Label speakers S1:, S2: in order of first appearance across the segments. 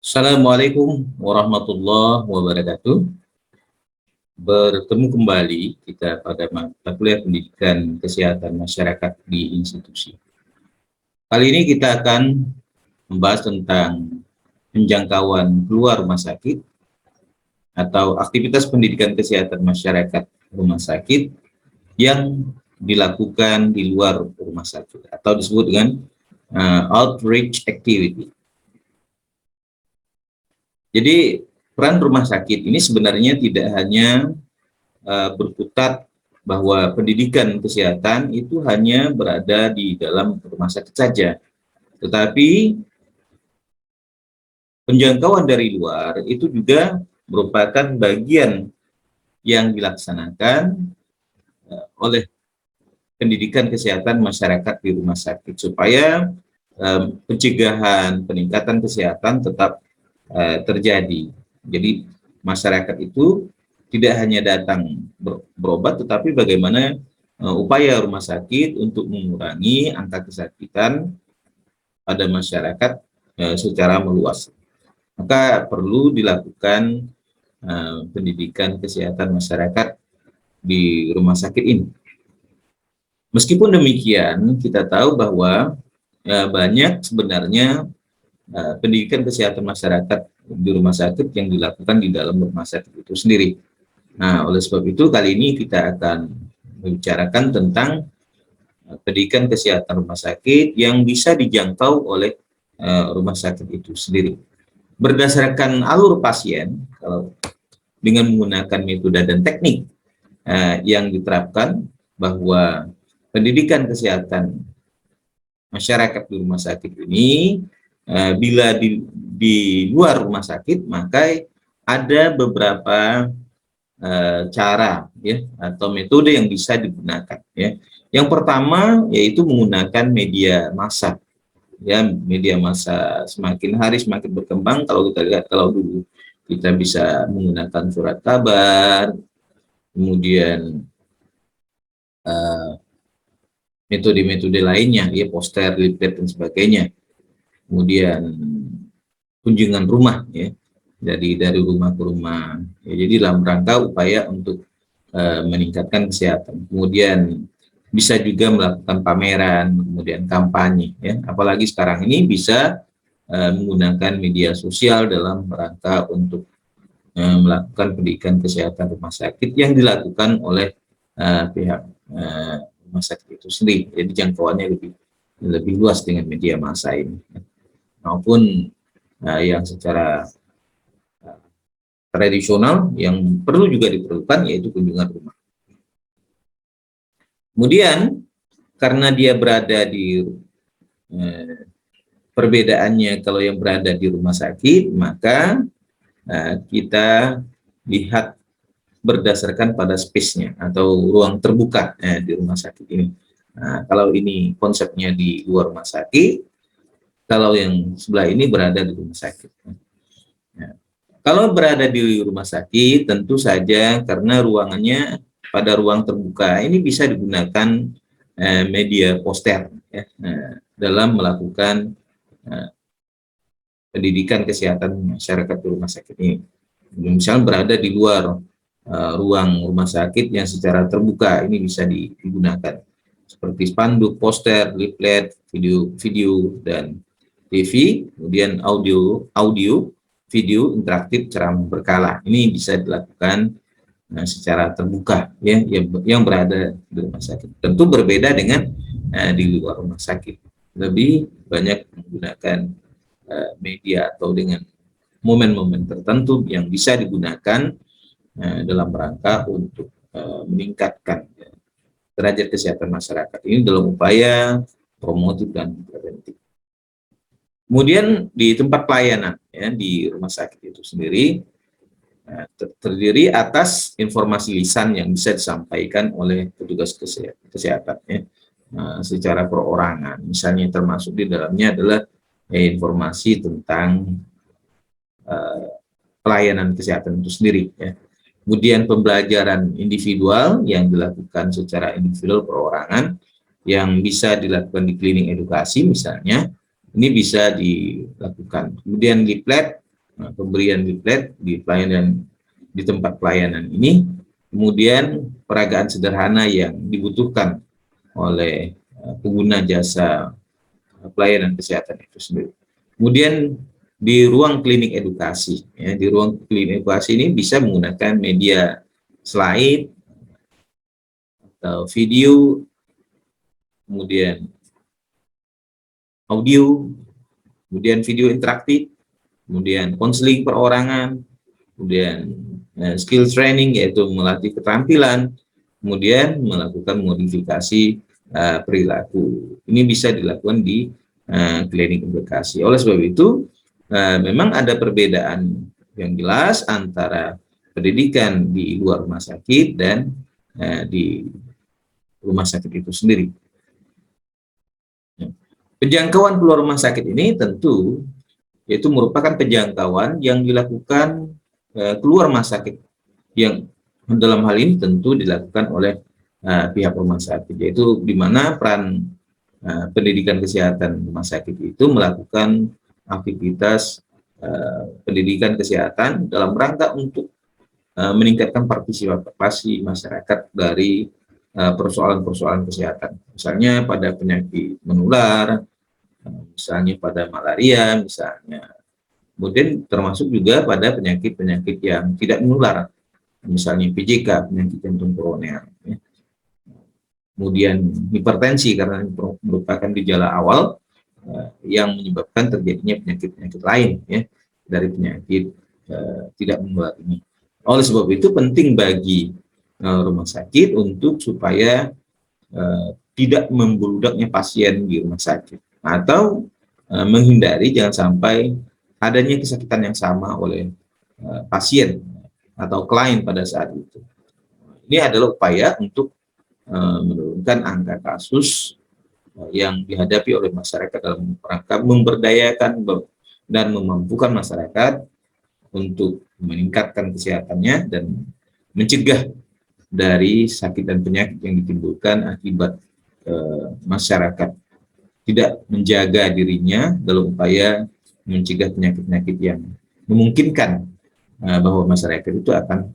S1: Assalamualaikum warahmatullahi wabarakatuh. Bertemu kembali kita pada mata kuliah pendidikan kesehatan masyarakat di institusi. Kali ini kita akan membahas tentang penjangkauan keluar rumah sakit atau aktivitas pendidikan kesehatan masyarakat rumah sakit yang dilakukan di luar rumah sakit atau disebut dengan outreach activity. Jadi peran rumah sakit ini sebenarnya tidak hanya berkutat bahwa pendidikan kesehatan itu hanya berada di dalam rumah sakit saja, tetapi penjangkauan dari luar itu juga merupakan bagian yang dilaksanakan oleh pendidikan kesehatan masyarakat di rumah sakit supaya pencegahan peningkatan kesehatan tetap terjadi. Jadi masyarakat itu tidak hanya datang berobat, tetapi bagaimana upaya rumah sakit untuk mengurangi angka kesakitan pada masyarakat secara meluas. Maka perlu dilakukan pendidikan kesehatan masyarakat di rumah sakit ini. Meskipun demikian, kita tahu bahwa banyak sebenarnya pendidikan kesehatan masyarakat di rumah sakit yang dilakukan di dalam rumah sakit itu sendiri. Nah, oleh sebab itu kali ini kita akan membicarakan tentang pendidikan kesehatan rumah sakit yang bisa dijangkau oleh rumah sakit itu sendiri. Berdasarkan alur pasien, kalau dengan menggunakan metode dan teknik yang diterapkan, bahwa pendidikan kesehatan masyarakat di rumah sakit ini bila di luar rumah sakit, maka ada beberapa cara ya atau metode yang bisa digunakan ya. Yang pertama yaitu menggunakan media massa. Ya, media massa semakin hari semakin berkembang. Kalau kita lihat, kalau dulu kita bisa menggunakan surat kabar, kemudian metode-metode lainnya ya, poster, leaflet dan sebagainya. Kemudian kunjungan rumah ya, dari rumah ke rumah ya, jadi dalam rangka upaya untuk meningkatkan kesehatan. Kemudian bisa juga melakukan pameran, kemudian kampanye ya, apalagi sekarang ini bisa menggunakan media sosial dalam rangka untuk melakukan pendidikan kesehatan rumah sakit yang dilakukan oleh pihak rumah sakit itu sendiri. Jadi jangkauannya lebih luas dengan media massa ini, maupun yang secara tradisional yang perlu juga diperlukan, yaitu kunjungan rumah. Kemudian karena dia berada di perbedaannya, kalau yang berada di rumah sakit, maka kita lihat berdasarkan pada space-nya atau ruang terbuka di rumah sakit ini. Nah, kalau ini konsepnya di luar rumah sakit, kalau yang sebelah ini berada di rumah sakit. Nah, kalau berada di rumah sakit, tentu saja karena ruangannya pada ruang terbuka, ini bisa digunakan media poster ya, dalam melakukan pendidikan kesehatan masyarakat di rumah sakit ini. Misalnya berada di luar ruang rumah sakit yang secara terbuka, ini bisa digunakan seperti spanduk, poster, leaflet, video dan TV, kemudian audio, video interaktif ceramah berkala. Ini bisa dilakukan secara terbuka ya, yang berada di rumah sakit. Tentu berbeda dengan di luar rumah sakit. Lebih banyak menggunakan media atau dengan momen-momen tertentu yang bisa digunakan dalam rangka untuk meningkatkan derajat kesehatan masyarakat ini dalam upaya promotif dan preventif. Kemudian di tempat pelayanan ya, di rumah sakit itu sendiri terdiri atas informasi lisan yang bisa disampaikan oleh petugas kesehatan ya, secara perorangan. Misalnya termasuk di dalamnya adalah informasi tentang pelayanan kesehatan itu sendiri ya. Kemudian pembelajaran individual yang dilakukan secara individual perorangan yang bisa dilakukan di klinik edukasi misalnya, ini bisa dilakukan. Kemudian leaflet pemberian leaflet di pelayanan, di tempat pelayanan ini, kemudian peragaan sederhana yang dibutuhkan oleh pengguna jasa pelayanan kesehatan itu sendiri. Kemudian di ruang klinik edukasi, ya, di ruang klinik edukasi ini bisa menggunakan media slide atau video, kemudian audio, kemudian video interaktif, kemudian konseling perorangan, kemudian skill training yaitu melatih keterampilan, kemudian melakukan modifikasi perilaku. Ini bisa dilakukan di klinik edukasi. Oleh sebab itu, memang ada perbedaan yang jelas antara pendidikan di luar rumah sakit dan di rumah sakit itu sendiri. Penjangkauan keluar rumah sakit ini tentu yaitu merupakan penjangkauan yang dilakukan keluar rumah sakit, yang dalam hal ini tentu dilakukan oleh pihak rumah sakit, yaitu di mana peran pendidikan kesehatan rumah sakit itu melakukan aktivitas pendidikan kesehatan dalam rangka untuk meningkatkan partisipasi masyarakat dari persoalan-persoalan kesehatan, misalnya pada penyakit menular, misalnya pada malaria, misalnya. Kemudian termasuk juga pada penyakit-penyakit yang tidak menular, misalnya PJK, penyakit jantung koroner. Ya. Kemudian hipertensi karena merupakan gejala awal yang menyebabkan terjadinya penyakit-penyakit lain, ya, dari penyakit tidak menular ini. Oleh sebab itu penting bagi rumah sakit untuk supaya tidak membeludaknya pasien di rumah sakit, atau menghindari jangan sampai adanya kesakitan yang sama oleh pasien atau klien pada saat itu. Ini adalah upaya untuk menurunkan angka kasus yang dihadapi oleh masyarakat dalam rangka memberdayakan dan memampukan masyarakat untuk meningkatkan kesehatannya dan mencegah dari sakit dan penyakit yang ditimbulkan akibat masyarakat tidak menjaga dirinya dalam upaya mencegah penyakit-penyakit yang memungkinkan bahwa masyarakat itu akan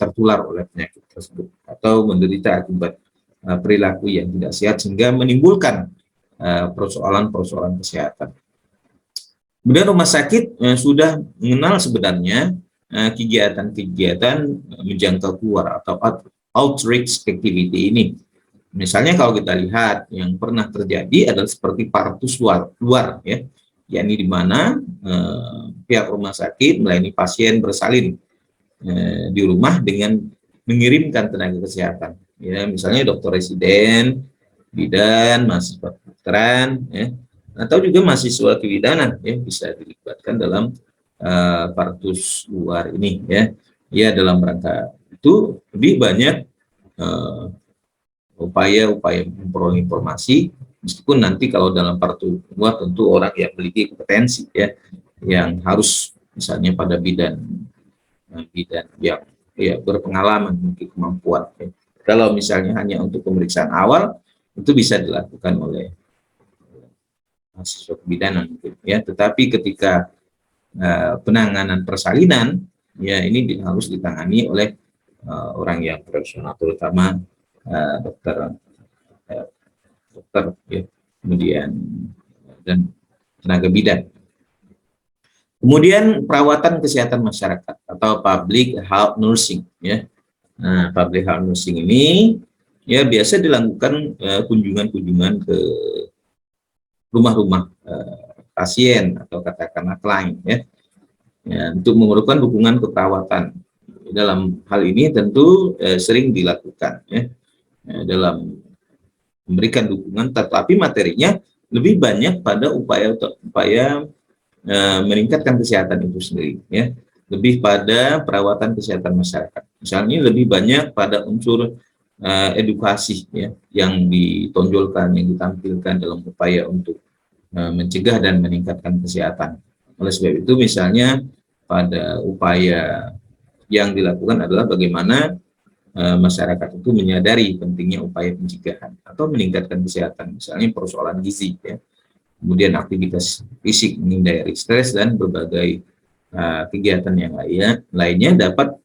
S1: tertular oleh penyakit tersebut atau menderita akibat perilaku yang tidak sehat sehingga menimbulkan persoalan-persoalan kesehatan. Kemudian rumah sakit sudah mengenal sebenarnya kegiatan-kegiatan menjangkau keluar atau outreach activity ini. Misalnya kalau kita lihat yang pernah terjadi adalah seperti partus luar, ya, yakni di mana pihak rumah sakit melayani pasien bersalin di rumah dengan mengirimkan tenaga kesehatan, ya, misalnya dokter residen, bidan, mahasiswa kedokteran, ya, atau juga mahasiswa kebidanan, ya, bisa dilibatkan dalam partus luar ini, ya. Ya, dalam rangka itu lebih banyak upaya-upaya memperoleh informasi, meskipun nanti kalau dalam partus luar tentu orang yang memiliki kompetensi, ya, yang harus misalnya pada bidan yang ya berpengalaman, memiliki kemampuan, ya. Kalau misalnya hanya untuk pemeriksaan awal itu bisa dilakukan oleh mahasiswa kebidanan, ya. Tetapi ketika penanganan persalinan, ya, ini harus ditangani oleh orang yang profesional, terutama dokter, ya, kemudian dan tenaga bidan. Kemudian perawatan kesehatan masyarakat atau public health nursing, ya. Nah, public health nursing ini ya biasa dilakukan kunjungan-kunjungan ke rumah-rumah pasien atau katakanlah klien, ya, untuk memerlukan dukungan keperawatan. Dalam hal ini tentu sering dilakukan, ya, dalam memberikan dukungan, tetapi materinya lebih banyak pada upaya meningkatkan kesehatan itu sendiri, ya, lebih pada perawatan kesehatan masyarakat. Misalnya lebih banyak pada unsur edukasi, ya, yang ditonjolkan, yang ditampilkan dalam upaya untuk mencegah dan meningkatkan kesehatan. Oleh sebab itu, misalnya pada upaya yang dilakukan adalah bagaimana masyarakat itu menyadari pentingnya upaya pencegahan atau meningkatkan kesehatan, misalnya persoalan gizi, ya. Kemudian aktivitas fisik, menghindari stres dan berbagai kegiatan yang lainnya dapat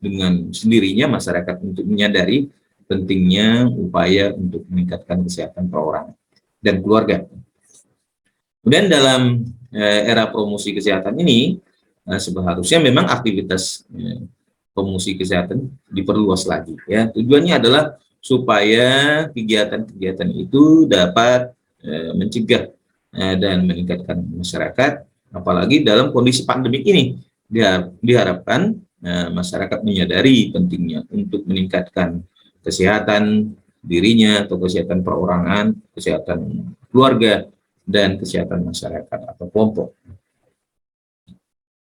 S1: dengan sendirinya masyarakat untuk menyadari pentingnya upaya untuk meningkatkan kesehatan perorangan dan keluarga. Kemudian dalam era promosi kesehatan ini, seharusnya memang aktivitas promosi kesehatan diperluas lagi. Ya, tujuannya adalah supaya kegiatan-kegiatan itu dapat mencegah dan meningkatkan masyarakat, apalagi dalam kondisi pandemi ini. Diharapkan masyarakat menyadari pentingnya untuk meningkatkan kesehatan dirinya atau kesehatan perorangan, kesehatan keluarga, dan kesehatan masyarakat atau kelompok.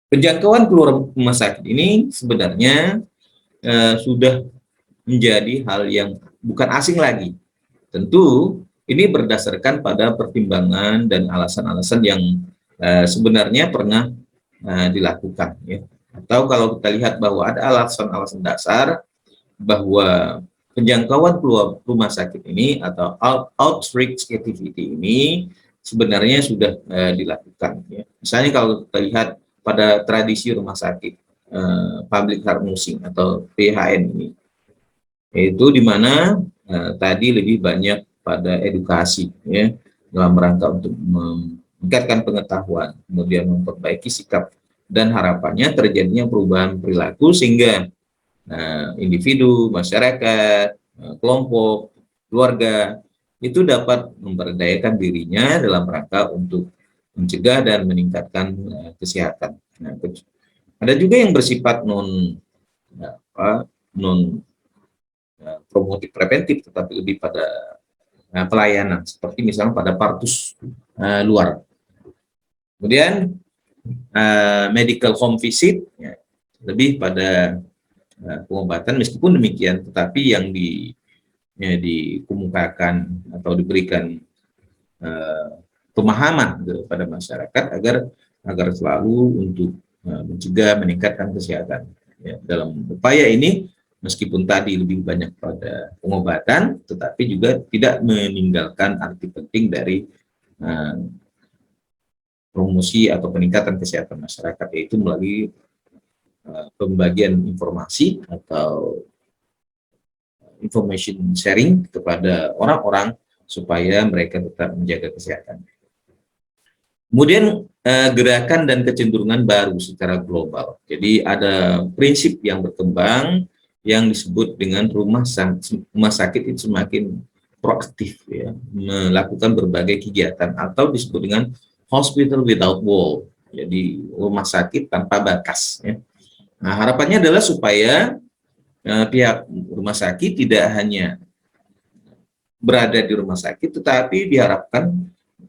S1: Penjangkauan keluar rumah sakit ini sebenarnya sudah menjadi hal yang bukan asing lagi. Tentu ini berdasarkan pada pertimbangan dan alasan-alasan yang sebenarnya pernah dilakukan. Ya. Atau kalau kita lihat bahwa ada alasan-alasan dasar bahwa penjangkauan keluar rumah sakit ini atau outreach activity ini sebenarnya sudah dilakukan. Ya. Misalnya kalau kita lihat pada tradisi rumah sakit public health nursing atau PHN ini, itu di mana tadi lebih banyak pada edukasi, ya, dalam rangka untuk meningkatkan pengetahuan, kemudian memperbaiki sikap, dan harapannya terjadinya perubahan perilaku sehingga individu, masyarakat, kelompok, keluarga itu dapat memberdayakan dirinya dalam rangka untuk mencegah dan meningkatkan kesehatan. Nah, ada juga yang bersifat non promotif preventif, tetapi lebih pada pelayanan, seperti misalnya pada partus luar. Kemudian medical home visit, ya, lebih pada pengobatan. Meskipun demikian, tetapi yang dikemukakan atau diberikan pemahaman kepada masyarakat agar selalu untuk mencegah, meningkatkan kesehatan. Ya, dalam upaya ini, meskipun tadi lebih banyak pada pengobatan, tetapi juga tidak meninggalkan arti penting dari promosi atau peningkatan kesehatan masyarakat, yaitu melalui pembagian informasi atau information sharing kepada orang-orang supaya mereka tetap menjaga kesehatan. Kemudian gerakan dan kecenderungan baru secara global. Jadi ada prinsip yang berkembang yang disebut dengan rumah sakit itu semakin proaktif, ya, melakukan berbagai kegiatan atau disebut dengan hospital without wall. Jadi rumah sakit tanpa batas. Ya. Nah, harapannya adalah supaya pihak rumah sakit tidak hanya berada di rumah sakit, tetapi diharapkan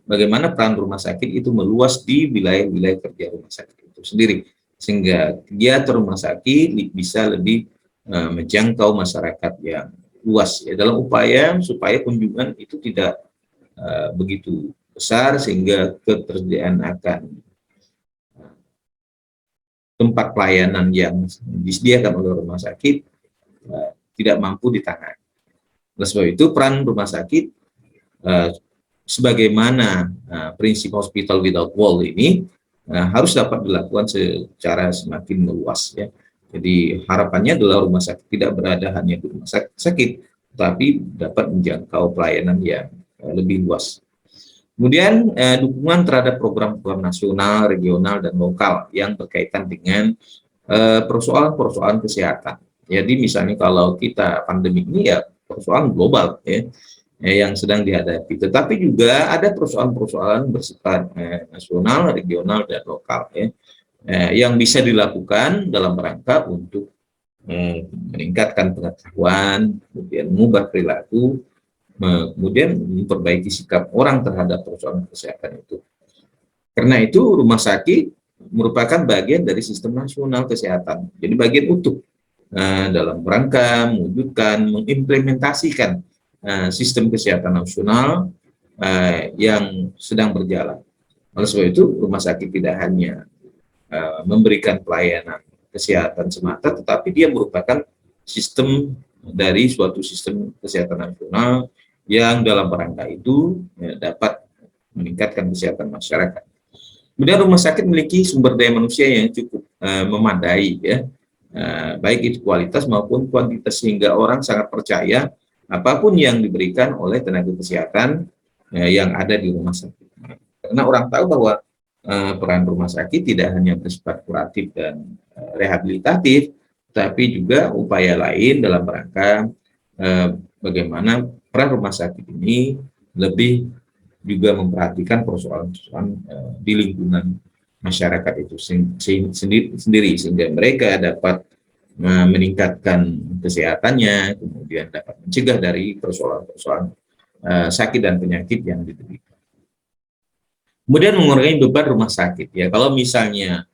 S1: bagaimana peran rumah sakit itu meluas di wilayah-wilayah kerja rumah sakit itu sendiri, sehingga kegiatan rumah sakit bisa lebih menjangkau masyarakat yang luas, ya, dalam upaya supaya kunjungan itu tidak begitu besar sehingga ketersediaan akan tempat pelayanan yang disediakan oleh rumah sakit tidak mampu ditangani. Oleh sebab itu, peran rumah sakit sebagaimana prinsip hospital without wall ini harus dapat dilakukan secara semakin meluas, ya. Jadi harapannya adalah rumah sakit tidak berada hanya di rumah sakit, tapi dapat menjangkau pelayanan yang lebih luas. Kemudian dukungan terhadap program-program nasional, regional, dan lokal yang berkaitan dengan persoalan-persoalan kesehatan. Jadi misalnya kalau kita pandemi ini, ya, persoalan global, ya, yang sedang dihadapi. Tetapi juga ada persoalan-persoalan bersifat nasional, regional, dan lokal, ya, yang bisa dilakukan dalam rangka untuk meningkatkan pengetahuan, kemudian mengubah perilaku, kemudian memperbaiki sikap orang terhadap persoalan kesehatan itu. Karena itu rumah sakit merupakan bagian dari sistem nasional kesehatan. Jadi bagian utuh dalam rangka mewujudkan, mengimplementasikan sistem kesehatan nasional yang sedang berjalan. Oleh sebab itu, rumah sakit tidak hanya memberikan pelayanan kesehatan semata, tetapi dia merupakan sistem dari suatu sistem kesehatan nasional yang dalam rangka itu dapat meningkatkan kesehatan masyarakat. Kemudian rumah sakit memiliki sumber daya manusia yang cukup memadai, ya, baik itu kualitas maupun kuantitas, sehingga orang sangat percaya apapun yang diberikan oleh tenaga kesehatan yang ada di rumah sakit. Karena orang tahu bahwa peran rumah sakit tidak hanya bersifat kuratif dan rehabilitatif, tapi juga upaya lain dalam rangka bagaimana peran rumah sakit ini lebih juga memperhatikan persoalan-persoalan di lingkungan masyarakat itu sendiri, sehingga mereka dapat meningkatkan kesehatannya, kemudian dapat mencegah dari persoalan-persoalan sakit dan penyakit yang diderita. Kemudian mengurangi beban rumah sakit, ya, kalau misalnya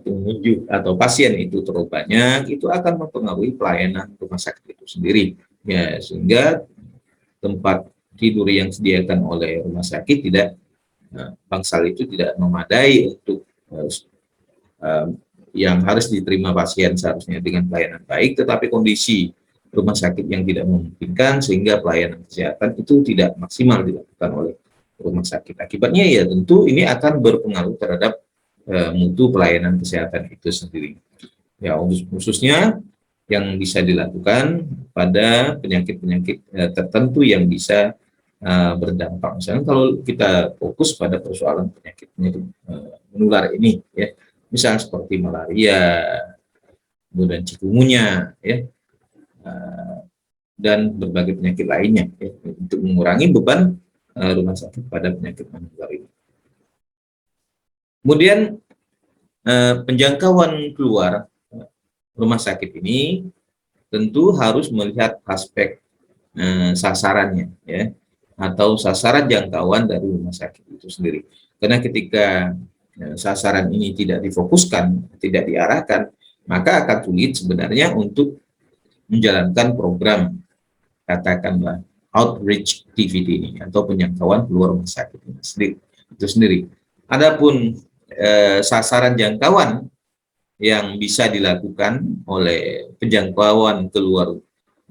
S1: pengunjung atau pasien itu terlalu banyak, itu akan mempengaruhi pelayanan rumah sakit itu sendiri, ya, sehingga tempat tidur yang disediakan oleh rumah sakit tidak bangsal itu tidak memadai untuk yang harus diterima pasien seharusnya dengan pelayanan baik, tetapi kondisi rumah sakit yang tidak memungkinkan sehingga pelayanan kesehatan itu tidak maksimal dilakukan oleh rumah sakit. Akibatnya ya tentu ini akan berpengaruh terhadap mutu pelayanan kesehatan itu sendiri. Ya, khususnya yang bisa dilakukan pada penyakit-penyakit tertentu yang bisa berdampak. Misalnya kalau kita fokus pada persoalan penyakit menular ini, ya, misalnya seperti malaria, kemudian chikungunya, ya, dan berbagai penyakit lainnya, ya, untuk mengurangi beban rumah sakit pada penyakit menular ini. Kemudian penjangkauan keluar rumah sakit ini tentu harus melihat aspek sasarannya, ya, atau sasaran jangkauan dari rumah sakit itu sendiri. Karena ketika sasaran ini tidak difokuskan, tidak diarahkan, maka akan sulit sebenarnya untuk menjalankan program, katakanlah outreach activity ini, atau penjangkauan keluar rumah sakit itu sendiri. Adapun sasaran jangkauan yang bisa dilakukan oleh penjangkauan keluar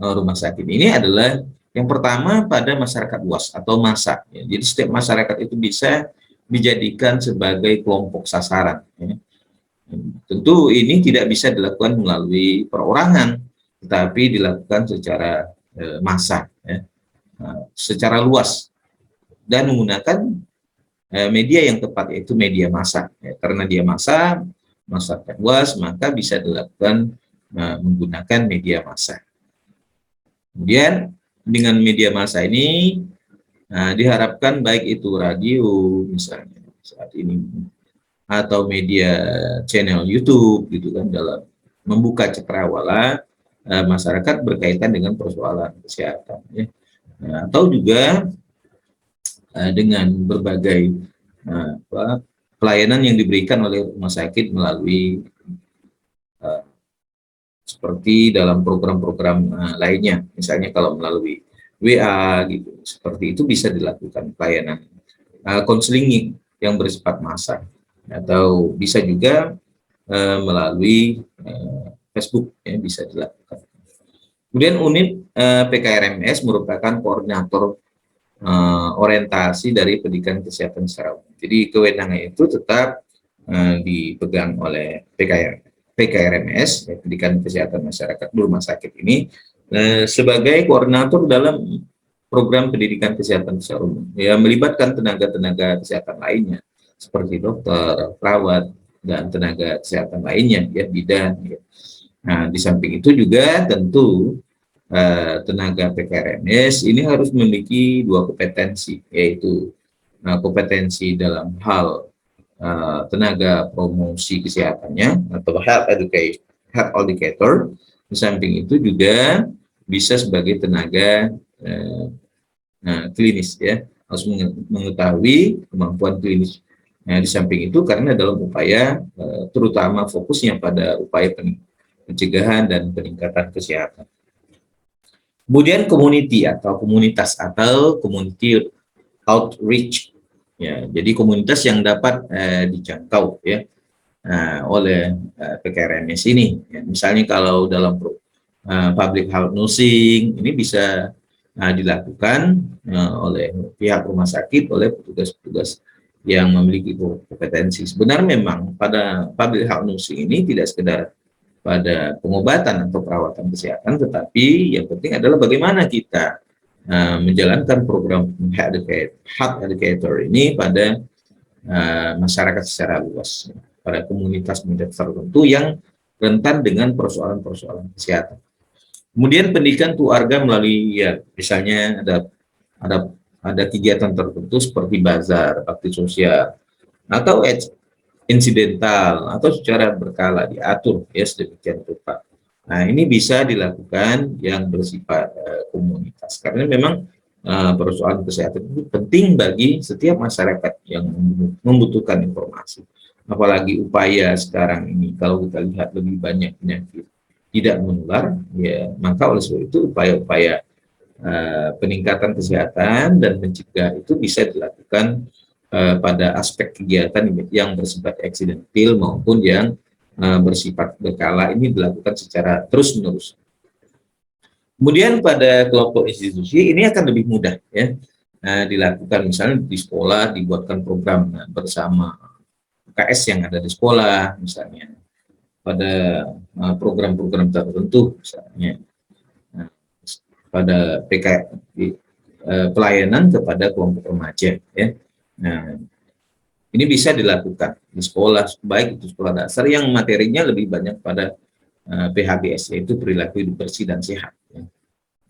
S1: rumah sakit ini adalah yang pertama pada masyarakat luas atau massa. Ya. Jadi setiap masyarakat itu bisa dijadikan sebagai kelompok sasaran. Ya. Tentu ini tidak bisa dilakukan melalui perorangan, tetapi dilakukan secara massa, ya, secara luas, dan menggunakan media yang tepat, yaitu media massa. Ya. Karena dia massa, masyarakat luas, maka bisa dilakukan menggunakan media massa. Kemudian dengan media massa ini diharapkan baik itu radio misalnya saat ini atau media channel YouTube gitu kan, dalam membuka cakrawala masyarakat berkaitan dengan persoalan kesehatan, ya. Atau juga dengan berbagai pelayanan yang diberikan oleh rumah sakit melalui seperti dalam program-program lainnya, misalnya kalau melalui WA gitu, seperti itu bisa dilakukan pelayanan konseling yang bersifat massa, atau bisa juga melalui Facebook, ya, bisa dilakukan. Kemudian unit PKRMS merupakan koordinator orientasi dari pendidikan kesehatan secara umum. Jadi kewenangan itu tetap dipegang oleh PKRMS, ya, pendidikan kesehatan masyarakat di rumah sakit ini, sebagai koordinator dalam program pendidikan kesehatan secara umum, ya, melibatkan tenaga-tenaga kesehatan lainnya seperti dokter, perawat, dan tenaga kesehatan lainnya, ya, bidan, ya. Nah, di samping itu juga tentu tenaga PKRMS ini harus memiliki dua kompetensi, yaitu kompetensi dalam hal tenaga promosi kesehatannya atau health educator. Di samping itu juga bisa sebagai tenaga klinis, ya, harus mengetahui kemampuan klinis. Nah, di samping itu karena dalam upaya terutama fokusnya pada upaya pencegahan dan peningkatan kesehatan. Kemudian community atau komunitas atau community outreach, ya, jadi komunitas yang dapat dijangkau, ya, oleh PKRMS ini, ya. Misalnya kalau dalam public health nursing ini bisa dilakukan oleh pihak rumah sakit, oleh petugas-petugas yang memiliki kompetensi. Sebenarnya memang pada public health nursing ini tidak sekedar pada pengobatan atau perawatan kesehatan, tetapi yang penting adalah bagaimana kita menjalankan program health educator ini pada masyarakat secara luas, pada komunitas-komunitas tertentu yang rentan dengan persoalan-persoalan kesehatan. Kemudian pendidikan keluarga melalui misalnya ada ada kegiatan tertentu seperti bazar, bakti sosial, atau insidental, atau secara berkala diatur sedemikian rupa. Nah, ini bisa dilakukan yang bersifat komunitas, karena memang persoalan kesehatan itu penting bagi setiap masyarakat yang membutuhkan informasi. Apalagi upaya sekarang ini, kalau kita lihat lebih banyak penyakit tidak menular, maka oleh sebab itu upaya-upaya peningkatan kesehatan dan mencegah itu bisa dilakukan pada aspek kegiatan yang bersifat eksidental maupun yang bersifat berkala, ini dilakukan secara terus-menerus. Kemudian pada kelompok institusi ini akan lebih mudah dilakukan, misalnya di sekolah dibuatkan program bersama UKS yang ada di sekolah, misalnya pada program-program tertentu, misalnya pada pelayanan kepada kelompok remaja. Nah, ini bisa dilakukan di sekolah, baik itu sekolah dasar yang materinya lebih banyak pada PHBS, yaitu perilaku hidup bersih dan sehat.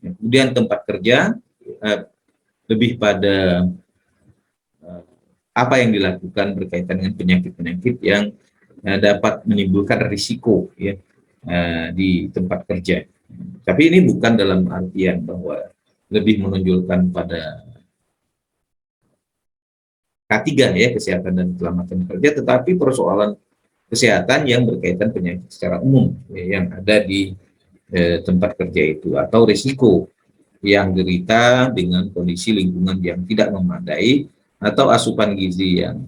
S1: Kemudian tempat kerja lebih pada apa yang dilakukan berkaitan dengan penyakit-penyakit yang dapat menimbulkan risiko di tempat kerja. Tapi ini bukan dalam artian bahwa lebih menonjolkan pada K3 kesehatan dan keselamatan kerja, tetapi persoalan kesehatan yang berkaitan penyakit secara umum yang ada di tempat kerja itu, atau risiko yang derita dengan kondisi lingkungan yang tidak memadai atau asupan gizi yang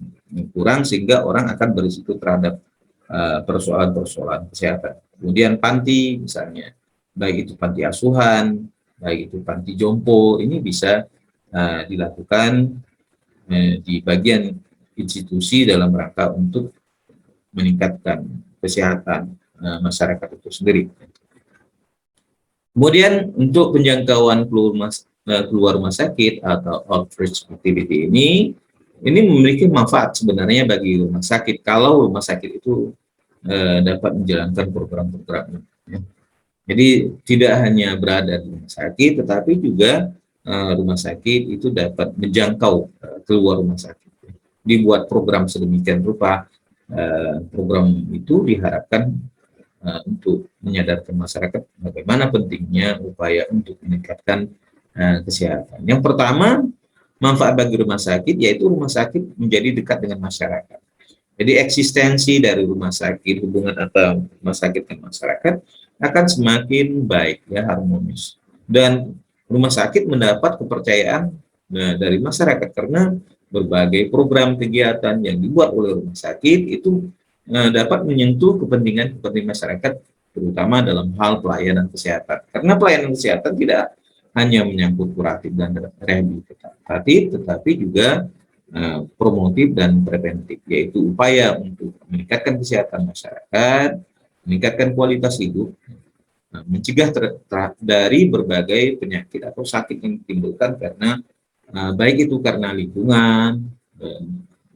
S1: kurang, sehingga orang akan berisiko terhadap persoalan-persoalan kesehatan. Kemudian panti misalnya, baik itu panti asuhan, baik itu panti jompo, ini bisa dilakukan di bagian institusi dalam rangka untuk meningkatkan kesehatan masyarakat itu sendiri. Kemudian untuk penjangkauan keluar rumah sakit atau outreach activity ini memiliki manfaat sebenarnya bagi rumah sakit kalau rumah sakit itu dapat menjalankan program-program. Jadi tidak hanya berada di rumah sakit, tetapi juga rumah sakit itu dapat menjangkau keluar rumah sakit. Dibuat program sedemikian rupa, program itu diharapkan untuk menyadarkan masyarakat bagaimana pentingnya upaya untuk meningkatkan kesehatan. Yang pertama, manfaat bagi rumah sakit yaitu rumah sakit menjadi dekat dengan masyarakat. Jadi eksistensi dari rumah sakit, hubungan antara rumah sakit dan masyarakat akan semakin baik, harmonis. Dan rumah sakit mendapat kepercayaan dari masyarakat karena berbagai program kegiatan yang dibuat oleh rumah sakit itu dapat menyentuh kepentingan masyarakat, terutama dalam hal pelayanan kesehatan. Karena pelayanan kesehatan tidak hanya menyangkut kuratif dan rehabilitatif, tetapi juga promotif dan preventif, yaitu upaya untuk meningkatkan kesehatan masyarakat, meningkatkan kualitas hidup, mencegah dari berbagai penyakit atau sakit yang ditimbulkan karena baik itu karena lingkungan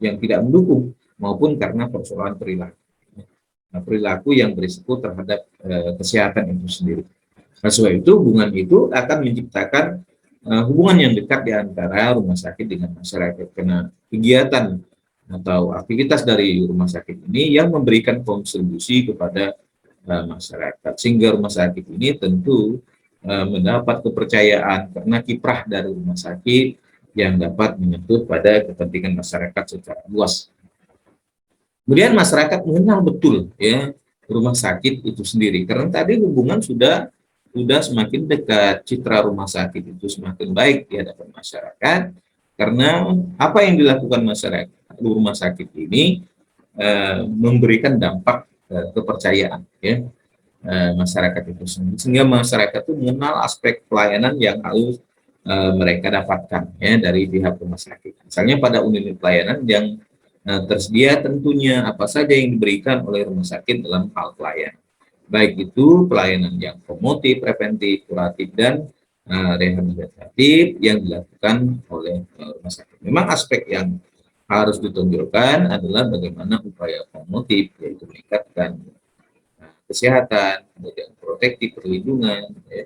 S1: yang tidak mendukung maupun karena persoalan perilaku yang berisiko terhadap kesehatan itu sendiri. Nah, sebab itu hubungan itu akan menciptakan hubungan yang dekat di antara rumah sakit dengan masyarakat, karena kegiatan atau aktivitas dari rumah sakit ini yang memberikan kontribusi kepada masyarakat, sehingga rumah sakit ini tentu mendapat kepercayaan karena kiprah dari rumah sakit yang dapat menyentuh pada kepentingan masyarakat secara luas. Kemudian masyarakat mengenal betul rumah sakit itu sendiri, karena tadi hubungan sudah semakin dekat, citra rumah sakit itu semakin baik di hadapan masyarakat, karena apa yang dilakukan masyarakat rumah sakit ini memberikan dampak kepercayaan masyarakat itu sendiri, sehingga masyarakat itu mengenal aspek pelayanan yang harus mereka dapatkan ya dari pihak rumah sakit. Misalnya pada unit pelayanan yang tersedia, tentunya apa saja yang diberikan oleh rumah sakit dalam hal pelayanan, baik itu pelayanan yang promotif, preventif, kuratif, dan rehabilitatif yang dilakukan oleh rumah sakit. Memang aspek yang harus ditonjolkan adalah bagaimana upaya promotif, yaitu meningkatkan kesehatan, kemudian protektif, perlindungan, ya,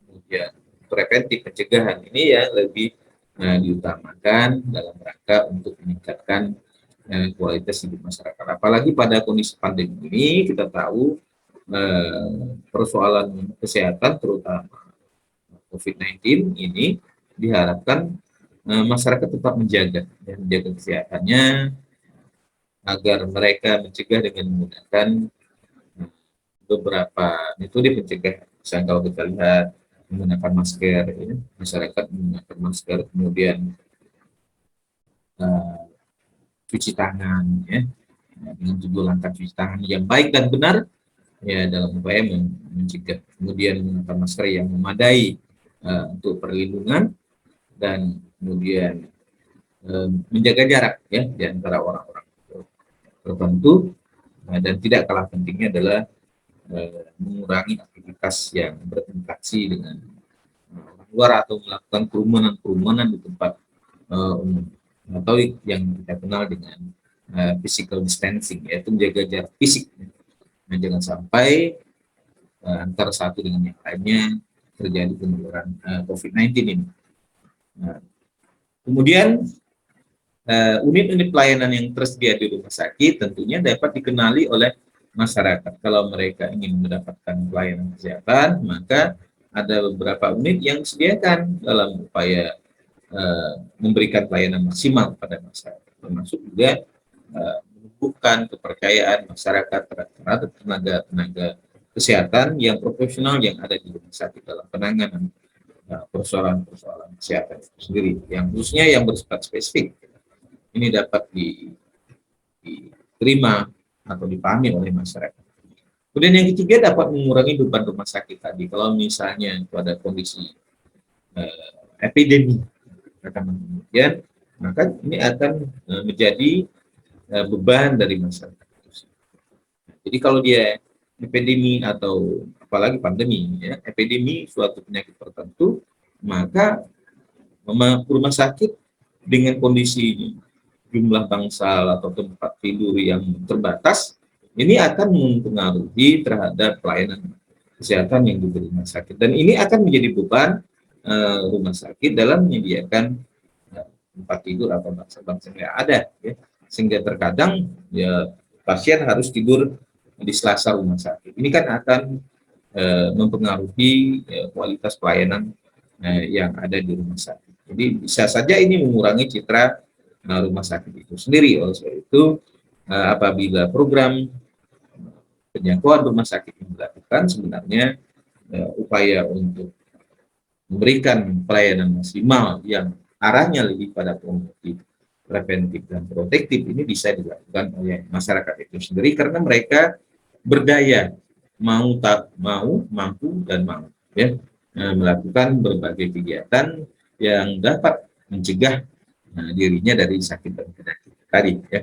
S1: kemudian preventif, pencegahan, ini yang lebih diutamakan dalam rangka untuk meningkatkan kualitas hidup masyarakat. Apalagi pada kondisi pandemi ini, kita tahu persoalan kesehatan, terutama COVID-19 ini, diharapkan masyarakat tetap menjaga kesehatannya, agar mereka mencegah dengan menggunakan beberapa metode pencegahan. Misalnya kalau kita lihat menggunakan masker, ya, masyarakat menggunakan masker, kemudian uh, cuci tangan, ya, dengan 7 langkah cuci tangan yang baik dan benar, ya, dalam upaya mencegah. Kemudian menggunakan masker yang memadai untuk perlindungan, dan kemudian menjaga jarak ya di antara orang-orang tertentu, dan tidak kalah pentingnya adalah mengurangi aktivitas yang berinteraksi dengan orang luar atau melakukan kerumunan di tempat umum, atau yang kita kenal dengan physical distancing, yaitu menjaga jarak fisik. Nah, jangan sampai antara satu dengan yang lainnya terjadi penularan COVID-19 ini. Nah, kemudian unit-unit pelayanan yang tersedia di rumah sakit tentunya dapat dikenali oleh masyarakat. Kalau mereka ingin mendapatkan pelayanan kesehatan, maka ada beberapa unit yang disediakan dalam upaya memberikan pelayanan maksimal kepada masyarakat, termasuk juga menumbuhkan kepercayaan masyarakat terhadap tenaga kesehatan yang profesional yang ada di rumah sakit dalam penanganan persoalan-persoalan kesehatan itu sendiri, yang khususnya yang bersifat spesifik. Ini dapat diterima atau dipahami oleh masyarakat. Kemudian yang ketiga, dapat mengurangi beban rumah sakit tadi. Kalau misalnya pada kondisi epidemi, kemudian maka ini akan menjadi beban dari masyarakat. Jadi kalau dia epidemi atau apalagi pandemi, ya, epidemi suatu penyakit tertentu, maka rumah sakit dengan kondisi jumlah bangsal atau tempat tidur yang terbatas, ini akan mempengaruhi terhadap pelayanan kesehatan yang diberi rumah sakit. Dan ini akan menjadi beban rumah sakit dalam menyediakan tempat tidur atau bangsal-bangsal yang ada, ya. Sehingga terkadang ya pasien harus tidur di sela-sela rumah sakit. Ini kan akan mempengaruhi kualitas pelayanan yang ada di rumah sakit. Jadi bisa saja ini mengurangi citra rumah sakit itu sendiri. Oleh sebab itu, apabila program penjangkauan rumah sakit ini dilakukan, sebenarnya upaya untuk memberikan pelayanan maksimal yang arahnya lebih pada promotif, preventif, dan protektif ini bisa dilakukan oleh masyarakat itu sendiri, karena mereka berdaya, mau, tak mau, mampu, dan mau, ya, melakukan berbagai kegiatan yang dapat mencegah dirinya dari sakit dan penyakit tadi, ya.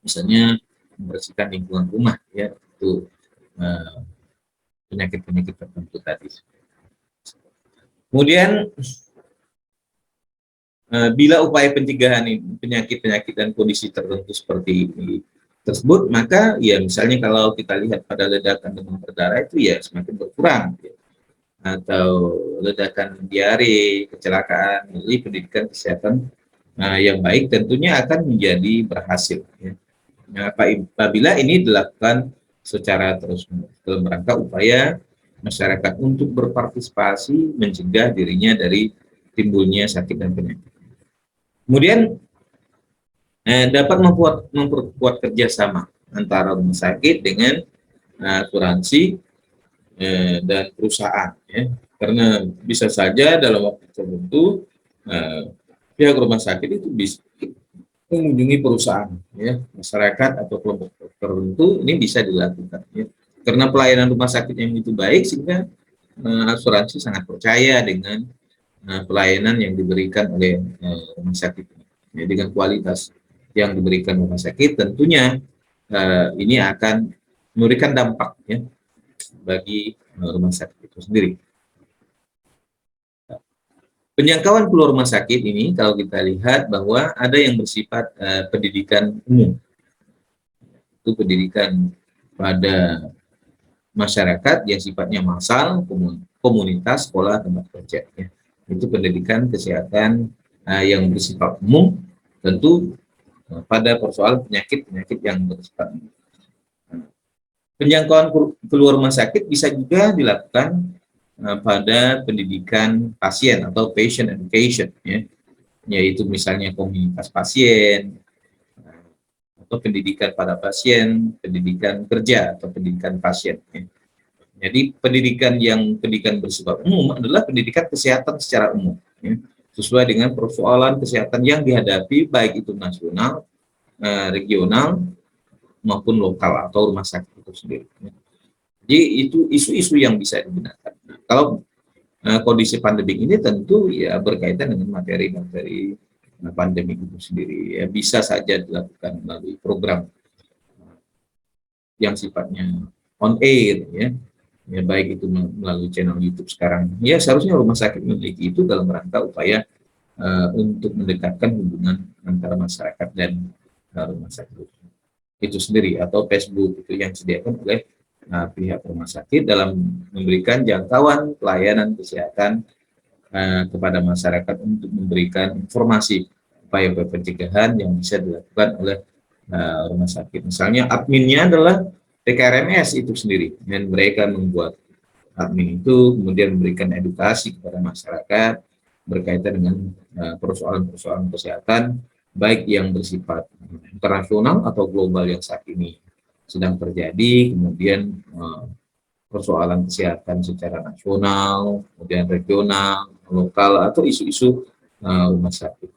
S1: Misalnya membersihkan lingkungan rumah, ya, itu penyakit-penyakit tertentu tadi. Kemudian bila upaya pencegahan penyakit-penyakit dan kondisi tertentu seperti ini tersebut, maka ya misalnya kalau kita lihat pada ledakan demam berdarah itu ya semakin berkurang, ya. Atau ledakan diare, kecelakaan, jadi pendidikan kesehatan yang baik tentunya akan menjadi berhasil, ya. Nah, apabila ini dilakukan secara terus-menerus dalam rangka upaya masyarakat untuk berpartisipasi mencegah dirinya dari timbulnya sakit dan penyakit. Kemudian dapat memperkuat kerjasama antara rumah sakit dengan asuransi dan perusahaan, ya. Karena bisa saja dalam waktu tertentu pihak rumah sakit itu bisa mengunjungi perusahaan, ya, masyarakat atau kelompok tertentu, ini bisa dilakukan, ya. Karena pelayanan rumah sakit yang itu baik, sehingga asuransi sangat percaya dengan pelayanan yang diberikan oleh rumah sakit. Ya, dengan kualitas yang diberikan rumah sakit, tentunya ini akan memberikan dampak ya bagi rumah sakit itu sendiri. Penjangkauan keluar rumah sakit ini kalau kita lihat bahwa ada yang bersifat pendidikan umum, itu pendidikan pada masyarakat yang sifatnya massal, komunitas, sekolah, tempat kerja. Ya. Itu pendidikan kesehatan yang bersifat umum, tentu pada persoalan penyakit-penyakit yang bersifat umum. Penjangkauan keluar rumah sakit bisa juga dilakukan pada pendidikan pasien atau patient education, ya, yaitu misalnya komunitas pasien, atau pendidikan pada pasien, pendidikan kerja atau pendidikan pasien. Ya. Jadi pendidikan bersifat umum adalah pendidikan kesehatan secara umum, ya, sesuai dengan persoalan kesehatan yang dihadapi baik itu nasional, regional maupun lokal atau rumah sakit itu sendiri. Jadi itu isu-isu yang bisa digunakan. Nah, kalau kondisi pandemik ini tentu ya berkaitan dengan materi-materi pandemik itu sendiri. Ya, bisa saja dilakukan melalui program yang sifatnya on air, ya, ya baik itu melalui channel YouTube sekarang. Ya seharusnya rumah sakit memiliki itu dalam rangka upaya untuk mendekatkan hubungan antara masyarakat dan rumah sakit itu sendiri, atau Facebook itu yang disediakan oleh pihak rumah sakit dalam memberikan jangkauan pelayanan kesehatan kepada masyarakat untuk memberikan informasi upaya pencegahan yang bisa dilakukan oleh rumah sakit. Misalnya adminnya adalah PKRMS itu sendiri, dan mereka membuat admin itu kemudian memberikan edukasi kepada masyarakat berkaitan dengan persoalan-persoalan kesehatan baik yang bersifat internasional atau global yang saat ini sedang terjadi, kemudian persoalan kesehatan secara nasional, kemudian regional, lokal, atau isu-isu rumah sakit.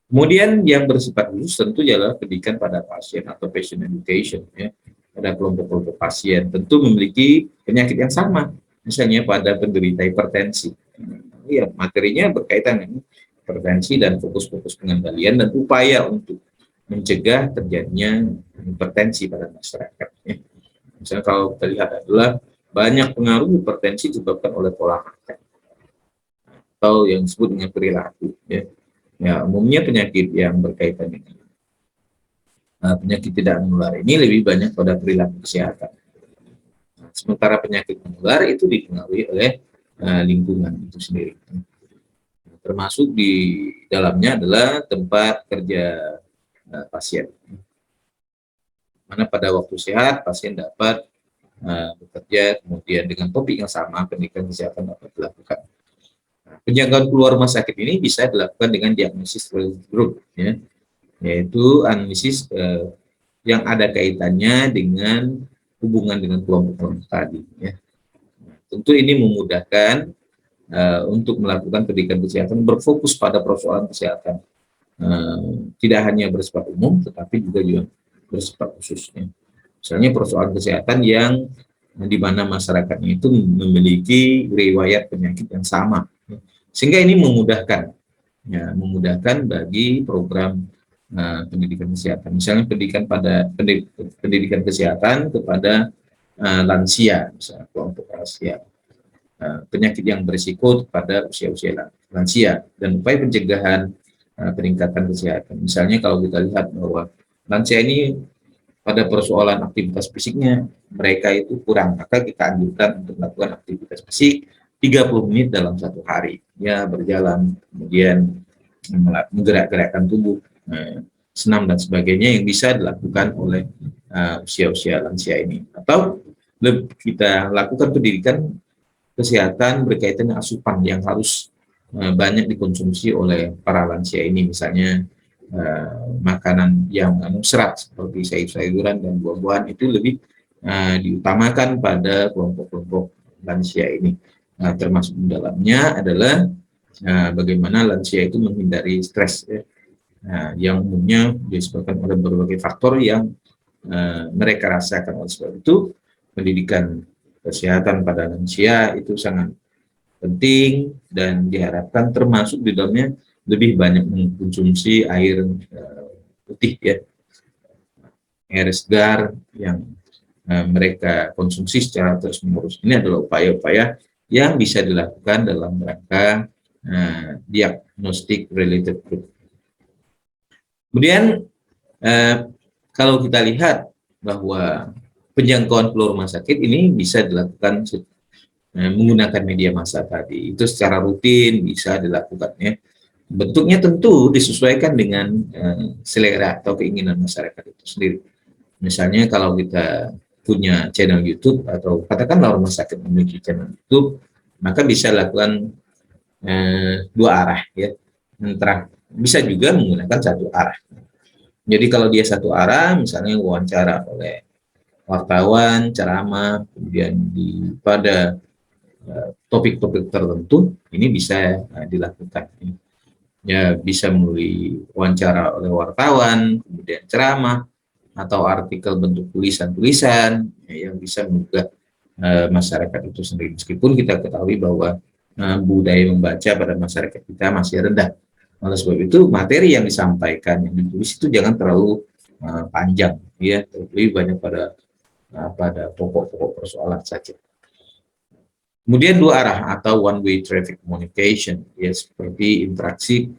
S1: Kemudian yang bersifat khusus tentu adalah pendidikan pada pasien atau patient education, ya, pada kelompok-kelompok pasien tentu memiliki penyakit yang sama, misalnya pada penderita hipertensi. Ya, materinya berkaitan dengan hipertensi dan fokus-fokus pengendalian dan upaya untuk mencegah terjadinya hipertensi pada masyarakat. Ya. Misalnya kalau kita lihat adalah banyak pengaruh hipertensi disebabkan oleh pola makan atau yang disebut dengan perilaku. Ya. Ya, umumnya penyakit yang berkaitan dengan penyakit tidak menular ini lebih banyak pada perilaku kesehatan. Nah, sementara penyakit menular itu dipengaruhi oleh lingkungan itu sendiri. Termasuk di dalamnya adalah tempat kerja pasien. Mana pada waktu sehat pasien dapat bekerja, kemudian dengan topik yang sama pendidikan kesehatan dapat dilakukan. Penjangkauan keluar rumah sakit ini bisa dilakukan dengan diagnosis group, ya, yaitu analisis yang ada kaitannya dengan hubungan dengan kelompok-kelompok tadi. Ya. Tentu ini memudahkan untuk melakukan pendidikan kesehatan berfokus pada persoalan kesehatan, tidak hanya bersifat umum, tetapi juga bersifat khususnya. Misalnya persoalan kesehatan yang di mana masyarakatnya itu memiliki riwayat penyakit yang sama. Sehingga ini memudahkan, ya, memudahkan bagi program pendidikan kesehatan. Misalnya pendidikan kesehatan kepada lansia, misalnya kelompok lansia, penyakit yang berisiko pada usia-usia lansia, dan upaya pencegahan peningkatan kesehatan. Misalnya kalau kita lihat bahwa lansia ini pada persoalan aktivitas fisiknya mereka itu kurang, maka kita anjurkan untuk melakukan aktivitas fisik 30 menit dalam satu hari, ya, berjalan, kemudian menggerak-gerakkan tubuh, senam dan sebagainya yang bisa dilakukan oleh usia-usia lansia ini. Atau kita lakukan pendidikan kesehatan berkaitan dengan asupan yang harus banyak dikonsumsi oleh para lansia ini, misalnya makanan yang mengandung serat seperti sayur-sayuran dan buah-buahan itu lebih diutamakan pada kelompok-kelompok lansia ini. Nah, termasuk di dalamnya adalah bagaimana lansia itu menghindari stres, ya, yang umumnya disebabkan oleh berbagai faktor yang mereka rasakan. Oleh sebab itu pendidikan kesehatan pada lansia itu sangat penting dan diharapkan termasuk di dalamnya lebih banyak mengkonsumsi air putih ya, air segar yang mereka konsumsi secara terus-menerus. Ini adalah upaya-upaya yang bisa dilakukan dalam rangka diagnostic related group. Kemudian kalau kita lihat bahwa penjangkauan keluar rumah sakit ini bisa dilakukan menggunakan media massa tadi, itu secara rutin bisa dilakukan ya. Bentuknya tentu disesuaikan dengan selera atau keinginan masyarakat itu sendiri. Misalnya kalau kita punya channel YouTube atau katakanlah rumah sakit memiliki channel YouTube, maka bisa lakukan dua arah ya. Bisa juga menggunakan satu arah. Jadi kalau dia satu arah, misalnya wawancara oleh wartawan, ceramah, kemudian pada topik-topik tertentu, ini bisa dilakukan. Ya bisa melalui wawancara oleh wartawan, kemudian ceramah, atau artikel bentuk tulisan-tulisan yang bisa menggugah masyarakat itu sendiri. Meskipun kita ketahui bahwa budaya membaca pada masyarakat kita masih rendah. Oleh sebab itu materi yang disampaikan, yang ditulis itu jangan terlalu panjang, ya, lebih banyak pada pokok-pokok persoalan saja. Kemudian dua arah atau one way traffic communication, ya seperti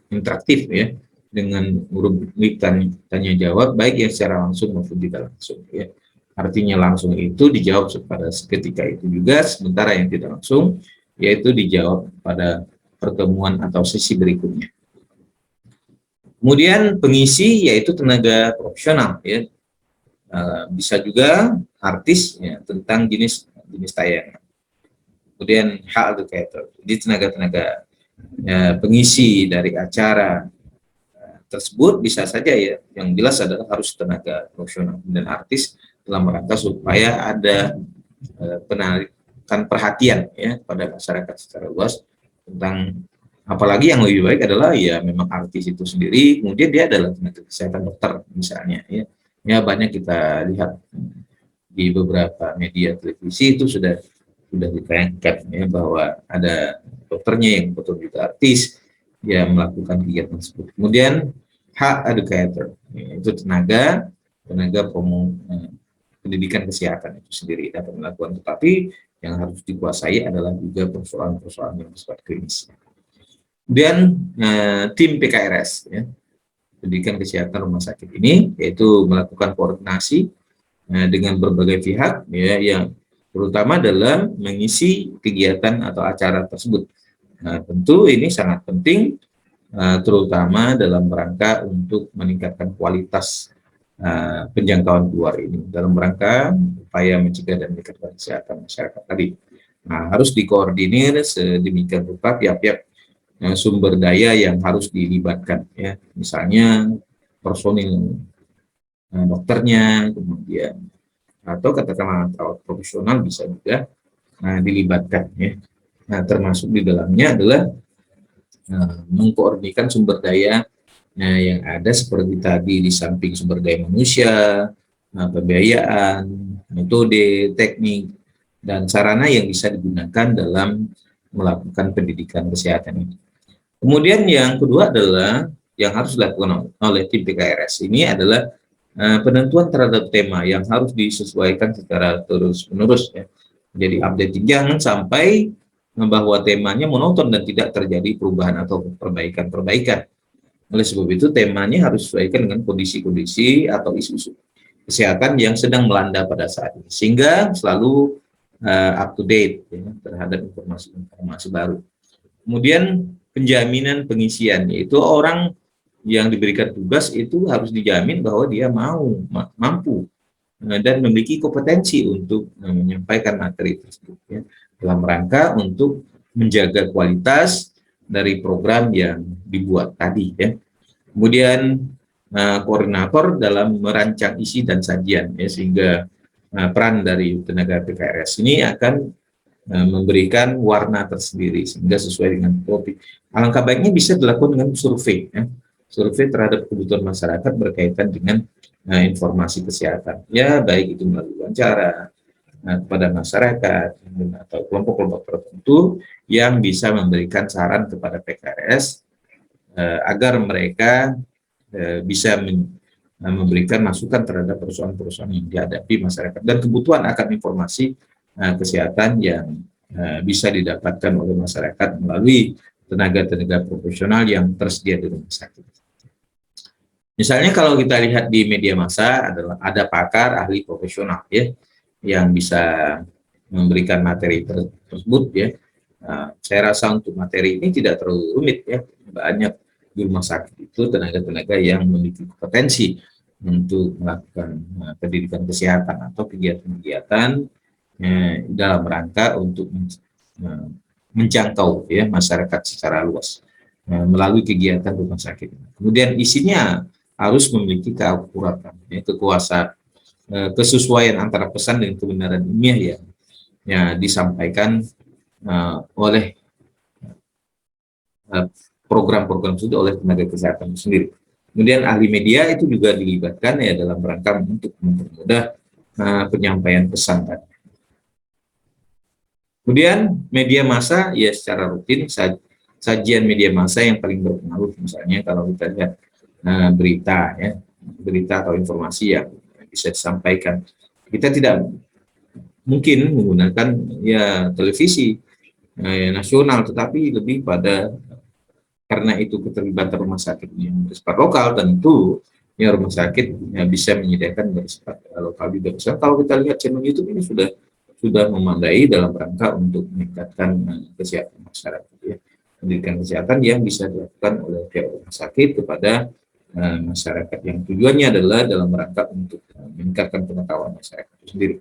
S1: interaktif ya, dengan rubrik tanya jawab baik yang secara langsung maupun tidak langsung ya. Artinya langsung itu dijawab pada seketika itu juga, sementara yang tidak langsung yaitu dijawab pada pertemuan atau sesi berikutnya. Kemudian pengisi yaitu tenaga profesional ya. Bisa juga artis ya, tentang jenis tayangan. Kemudian hal educator, jadi tenaga-tenaga pengisi dari acara tersebut bisa saja ya, yang jelas adalah harus tenaga profesional dan artis dalam rangka supaya ada penarikan perhatian ya pada masyarakat secara luas tentang, apalagi yang lebih baik adalah ya memang artis itu sendiri, kemudian dia adalah tenaga kesehatan dokter misalnya ya banyak kita lihat di beberapa media televisi itu sudah ditayangkan ya bahwa ada dokternya yang betul juga artis yang melakukan kegiatan tersebut. Kemudian educator itu tenaga pendidikan kesehatan itu sendiri dapat melakukan, tetapi yang harus dikuasai adalah juga persoalan-persoalan yang bersifat klinis. Kemudian tim PKRS ya, pendidikan kesehatan rumah sakit ini yaitu melakukan koordinasi dengan berbagai pihak ya, yang terutama dalam mengisi kegiatan atau acara tersebut. Nah, tentu ini sangat penting terutama dalam rangka untuk meningkatkan kualitas penjangkauan keluar ini dalam rangka upaya mencegah dan meningkatkan kesehatan masyarakat tadi. Nah, harus dikoordinir sedemikian rupa pihak-pihak sumber daya yang harus dilibatkan ya, misalnya personil dokternya, kemudian atau katakanlah profesional bisa juga dilibatkan ya. Nah, termasuk di dalamnya adalah mengkoordinasikan sumber daya yang ada seperti tadi, di samping sumber daya manusia, pembiayaan, metode, teknik, dan sarana yang bisa digunakan dalam melakukan pendidikan kesehatan ini. Kemudian yang kedua adalah yang harus dilakukan oleh tim PKRS ini adalah penentuan terhadap tema yang harus disesuaikan secara terus-menerus ya. Jadi update, jangan sampai bahwa temanya monoton dan tidak terjadi perubahan atau perbaikan. Oleh sebab itu temanya harus disesuaikan dengan kondisi-kondisi atau isu-isu kesehatan yang sedang melanda pada saat ini, sehingga selalu up to date ya, terhadap informasi baru. Kemudian penjaminan pengisian, yaitu orang yang diberikan tugas itu harus dijamin bahwa dia mampu dan memiliki kompetensi untuk menyampaikan materi tersebut ya, dalam rangka untuk menjaga kualitas dari program yang dibuat tadi ya. Kemudian koordinator dalam merancang isi dan sajian ya, sehingga peran dari tenaga PKRS ini akan memberikan warna tersendiri sehingga sesuai dengan topik. Alangkah baiknya bisa dilakukan dengan survei ya. Survei terhadap kebutuhan masyarakat berkaitan dengan informasi kesehatan ya, baik itu melalui wawancara kepada masyarakat atau kelompok-kelompok tertentu yang bisa memberikan saran kepada PKRS agar mereka bisa memberikan masukan terhadap persoalan-persoalan yang dihadapi masyarakat dan kebutuhan akan informasi kesehatan yang bisa didapatkan oleh masyarakat melalui tenaga-tenaga profesional yang tersedia di rumah sakit. Misalnya kalau kita lihat di media massa adalah ada pakar ahli profesional ya yang bisa memberikan materi tersebut ya. Saya rasa untuk materi ini tidak terlalu rumit ya, banyak di rumah sakit itu tenaga-tenaga yang memiliki kompetensi untuk melakukan pendidikan kesehatan atau kegiatan-kegiatan dalam rangka untuk menjangkau ya masyarakat secara luas melalui kegiatan rumah sakit. Kemudian isinya harus memiliki keakuratan, ya, kekuasaan, kesesuaian antara pesan dan kebenaran ilmiah yang disampaikan oleh program-program itu oleh tenaga kesehatan sendiri. Kemudian ahli media itu juga dilibatkan ya dalam rangka untuk mempermudah penyampaian pesan tadi. Kemudian media massa ya secara rutin sajian media massa yang paling berpengaruh misalnya kalau kita lihat berita atau informasi yang bisa disampaikan. Kita tidak mungkin menggunakan ya televisi nasional, tetapi lebih pada karena itu keterlibatan rumah sakit yang bersifat lokal, tentu ya rumah sakit ya, bisa menyediakan bersifat lokal juga. Misalnya kalau kita lihat channel YouTube ini sudah memadai dalam rangka untuk meningkatkan kesehatan masyarakat ya. Pendidikan kesehatan yang bisa dilakukan oleh pihak rumah sakit kepada masyarakat yang tujuannya adalah dalam rangka untuk meningkatkan pengetahuan masyarakat itu sendiri.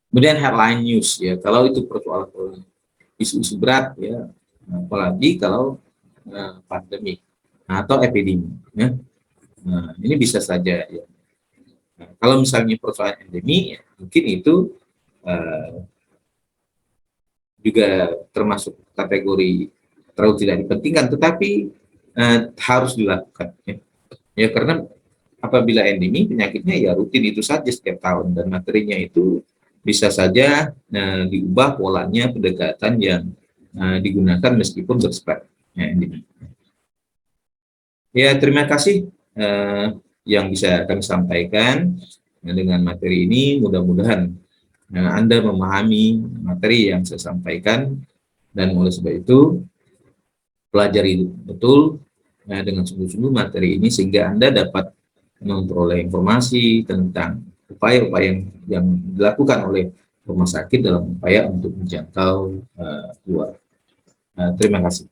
S1: Kemudian headline news ya, kalau itu persoalan isu-isu berat ya, apalagi kalau pandemi atau epidemi ya. Nah, ini bisa saja ya. Nah, kalau misalnya persoalan endemi ya, mungkin itu juga termasuk kategori terlalu tidak dipentingkan, tetapi harus dilakukan ya karena apabila endemi penyakitnya ya rutin itu saja setiap tahun dan materinya itu bisa saja diubah polanya pendekatan yang digunakan meskipun bersifat endemi. Ya terima kasih yang bisa kami sampaikan dengan materi ini, mudah-mudahan Anda memahami materi yang saya sampaikan dan oleh sebab itu pelajari betul dengan sungguh-sungguh materi ini sehingga Anda dapat memperoleh informasi tentang upaya-upaya yang dilakukan oleh rumah sakit dalam upaya untuk menjangkau keluar. Terima kasih.